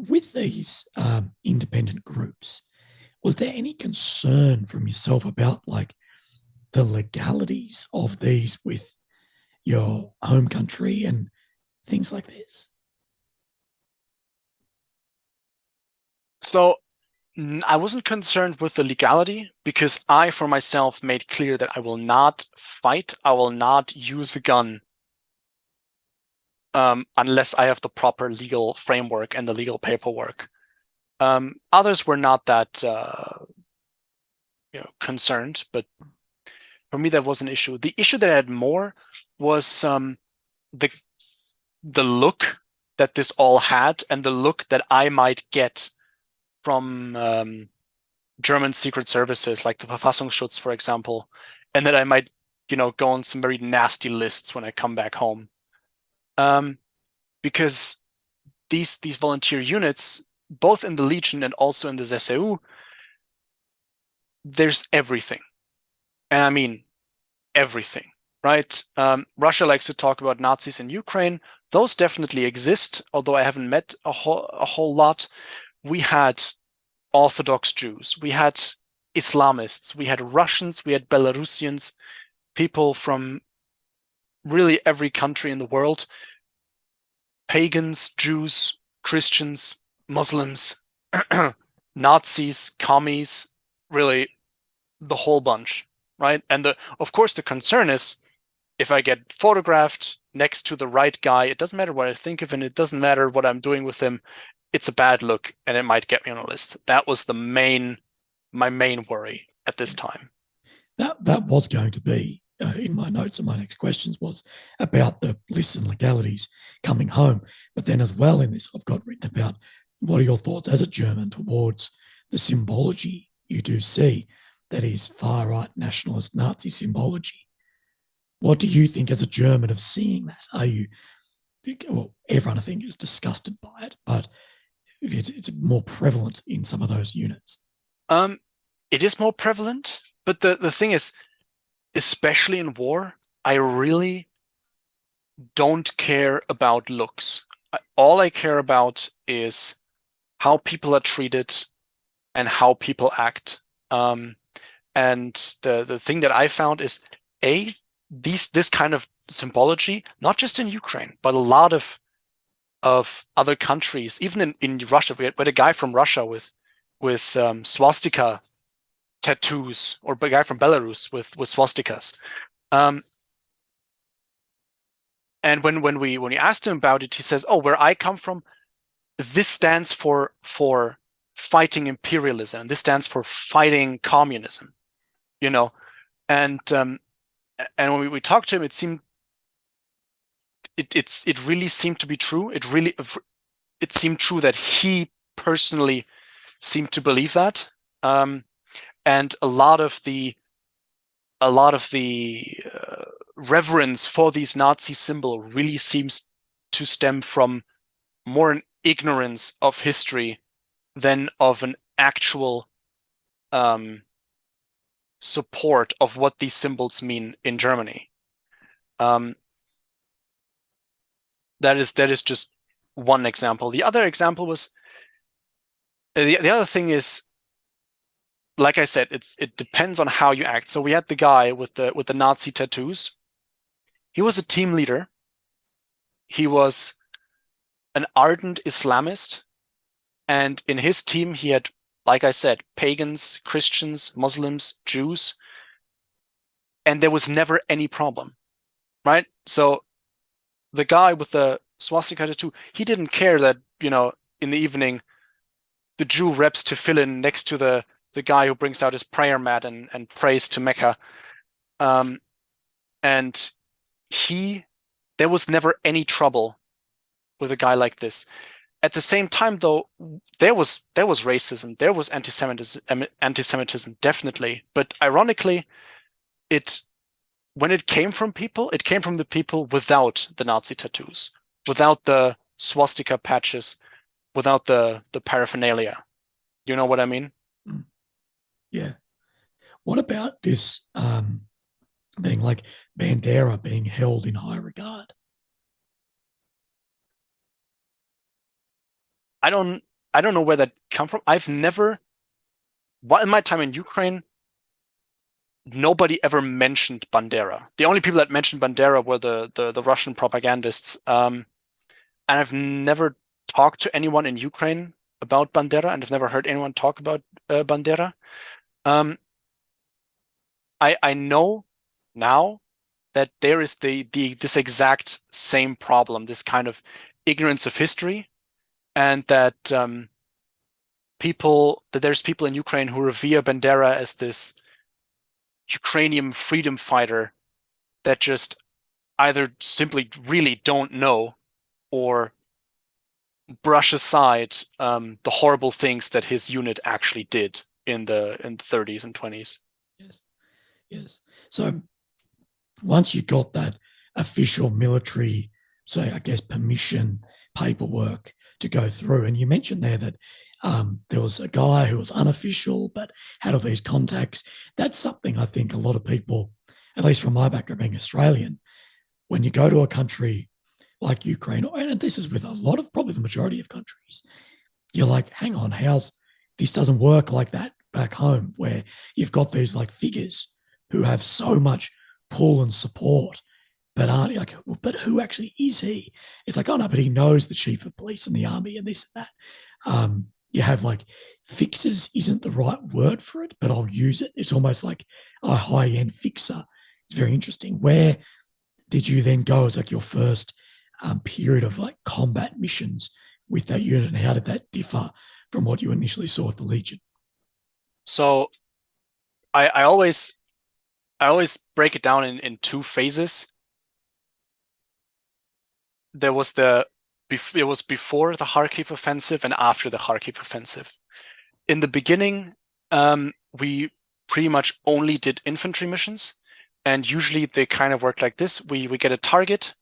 with these independent groups, was there any concern from yourself about like the legalities of these with your home country and things like this? So I wasn't concerned with the legality because I, for myself, made clear that I will not fight. I will not use a gun unless I have the proper legal framework and the legal paperwork. Others were not that concerned, but for me that was an issue. The issue that I had more was the the look that this all had and the look that I might get from German secret services like the Verfassungsschutz, for example, and that I might, go on some very nasty lists when I come back home. Because these volunteer units, both in the Legion and also in the ZSU, there's everything. And I mean, everything, right? Russia likes to talk about Nazis in Ukraine. Those definitely exist, although I haven't met a whole lot. We had Orthodox Jews, we had Islamists, we had Russians, we had Belarusians, people from really every country in the world, pagans, Jews, Christians, Muslims, Nazis, commies, really the whole bunch, right? And of course, the concern is if I get photographed next to the right guy, it doesn't matter what I think of him, it doesn't matter what I'm doing with him, it's a bad look and it might get me on a list. That was my main worry at this time. That was going to be in my notes, and my next questions was about the lists and legalities coming home. But then as well in this, I've got written about what are your thoughts as a German towards the symbology you do see that is far right nationalist Nazi symbology. What do you think as a German of seeing that? Are you, well, everyone I think is disgusted by it, but it's more prevalent in some of those units. It is more prevalent, but the thing is, especially in war, I really don't care about looks. All I care about is how people are treated and how people act. And the thing that I found is this kind of symbology, not just in Ukraine, but a lot of other countries, even in Russia. We had a guy from Russia with swastika tattoos, or a guy from Belarus with swastikas. And when we asked him about it, he says, "Oh, where I come from, this stands for fighting imperialism. This stands for fighting communism." You know, and when we talked to him, it really seemed to be true. It seemed true that he personally seemed to believe that. And a lot of the reverence for these Nazi symbol really seems to stem from more an ignorance of history than of an actual support of what these symbols mean in Germany. That is just one example. The other example was the other thing is, like I said, it depends on how you act. So we had the guy with the Nazi tattoos. He was a team leader. He was an ardent Islamist, and in his team he had, like I said, pagans, Christians, Muslims, Jews, and there was never any problem, right? So the guy with the swastika tattoo, he didn't care that, in the evening, the Jew reps tefillin next to the guy who brings out his prayer mat and prays to Mecca. And there was never any trouble with a guy like this. At the same time, though, there was racism, there was anti-Semitism, definitely. But ironically, when it came from people, it came from the people without the Nazi tattoos, without the swastika patches, without the paraphernalia. You know what I mean? Yeah. What about this being like Bandera being held in high regard? I don't I don't know where that come from. I've never, in my time in Ukraine, nobody ever mentioned Bandera. The only people that mentioned Bandera were the Russian propagandists. And I've never talked to anyone in Ukraine about Bandera, and I've never heard anyone talk about Bandera. I know now that there is this exact same problem, this kind of ignorance of history, and that there's people in Ukraine who revere Bandera as this Ukrainian freedom fighter that just either simply really don't know or brush aside the horrible things that his unit actually did in the 30s and 20s. Yes, yes. So once you got that official military, say, I guess, permission paperwork to go through, and you mentioned there that there was a guy who was unofficial but had all these contacts. That's something I think a lot of people, at least from my background being Australian, when you go to a country like Ukraine, and this is with a lot of, probably the majority of countries, you're like, hang on, this doesn't work like that back home, where you've got these like figures who have so much pull and support, but aren't like, well, but who actually is he? It's like, oh no, but he knows the chief of police and the army and this and that. You have like fixers isn't the right word for it, but I'll use it. It's almost like a high-end fixer. It's very interesting. Where did you then go as like your first period of like combat missions with that unit, and how did that differ from what you initially saw at the Legion? So I always break it down in two phases. It was before the Kharkiv offensive and after the Kharkiv offensive. In the beginning, we pretty much only did infantry missions, and usually they kind of work like this. We get a target,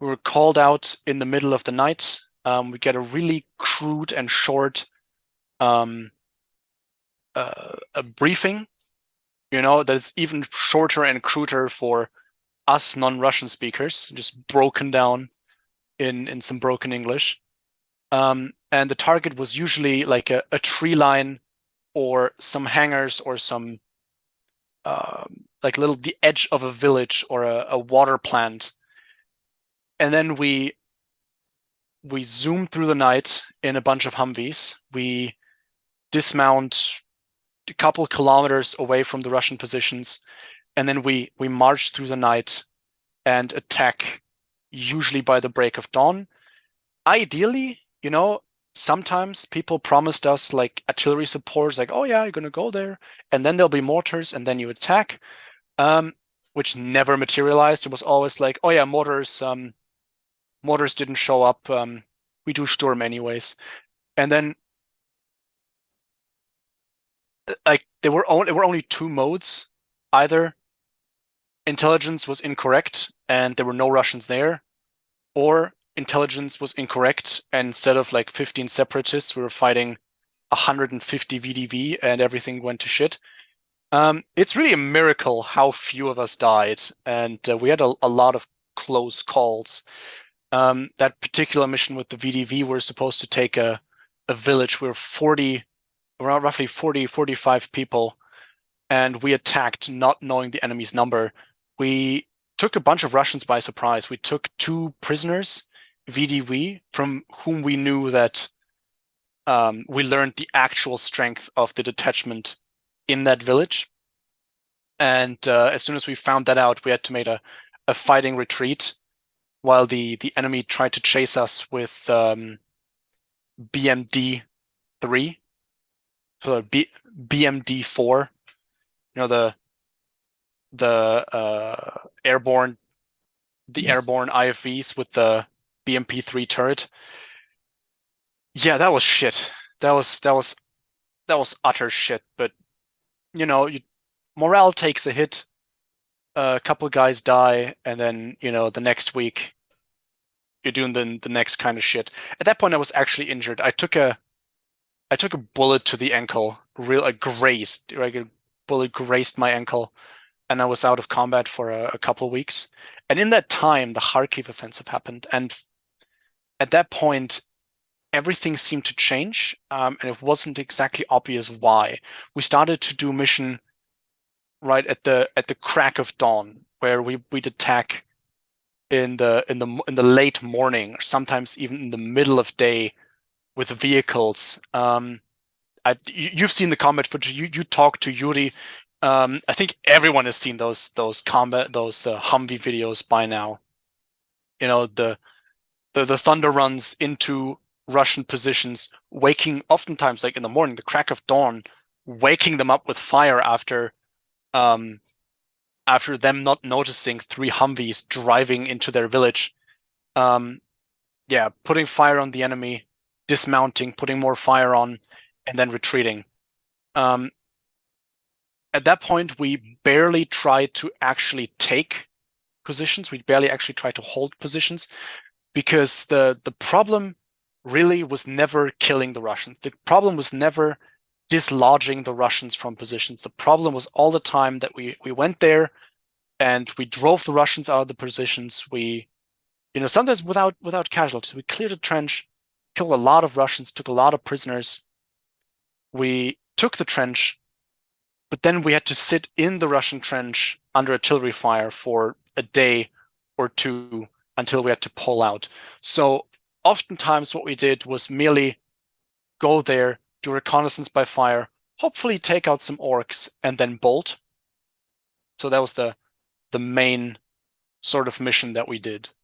we were called out in the middle of the night. We get a really crude and short a briefing, that's even shorter and cruder for us non-Russian speakers, just broken down in some broken English. And the target was usually like a tree line or some hangars or some like the edge of a village or a water plant. And then we zoom through the night in a bunch of Humvees. We dismount a couple kilometers away from the Russian positions, and then we march through the night and attack, usually by the break of dawn. Ideally, sometimes people promised us like artillery support, like, oh yeah, you're gonna go there, and then there'll be mortars, and then you attack, which never materialized. It was always like, oh yeah, mortars didn't show up. We do Sturm anyways, and then like there were only two modes. Either intelligence was incorrect and there were no Russians there, or intelligence was incorrect and instead of like 15 separatists, we were fighting 150 VDV and everything went to shit. It's really a miracle how few of us died, and we had a lot of close calls. That particular mission with the VDV, we're supposed to take a village. We were around roughly 40, 45 people, and we attacked not knowing the enemy's number. We took a bunch of Russians by surprise. We took 2 prisoners, VDV, from whom we knew that we learned the actual strength of the detachment in that village. And as soon as we found that out, we had to make a fighting retreat while the enemy tried to chase us with BMD 3. So BMD4, the airborne airborne IFVs with the BMP3 turret. Yeah, that was shit. That was utter shit. But morale takes a hit. A couple of guys die, and then the next week you're doing the next kind of shit. At that point, I was actually injured. I took a bullet to the ankle, grazed. Like a bullet grazed my ankle, and I was out of combat for a couple of weeks. And in that time, the Kharkiv offensive happened, and at that point, everything seemed to change, and it wasn't exactly obvious why. We started to do mission right at the crack of dawn, where we'd attack in the late morning, or sometimes even in the middle of day with vehicles. You've seen the combat footage. You talked to Yuri. I think everyone has seen those Humvee videos by now. You know, the thunder runs into Russian positions, waking oftentimes like in the morning, the crack of dawn, waking them up with fire after them not noticing 3 Humvees driving into their village. Yeah, putting fire on the enemy, dismounting, putting more fire on, and then retreating. At that point, we barely tried to actually take positions. We barely actually tried to hold positions, because the problem really was never killing the Russians. The problem was never dislodging the Russians from positions. The problem was all the time that we went there and we drove the Russians out of the positions. We, sometimes without casualties. We cleared a trench, killed a lot of Russians, took a lot of prisoners. We took the trench, but then we had to sit in the Russian trench under artillery fire for a day or two until we had to pull out. So oftentimes what we did was merely go there, do reconnaissance by fire, hopefully take out some orcs, and then bolt. So that was the main sort of mission that we did.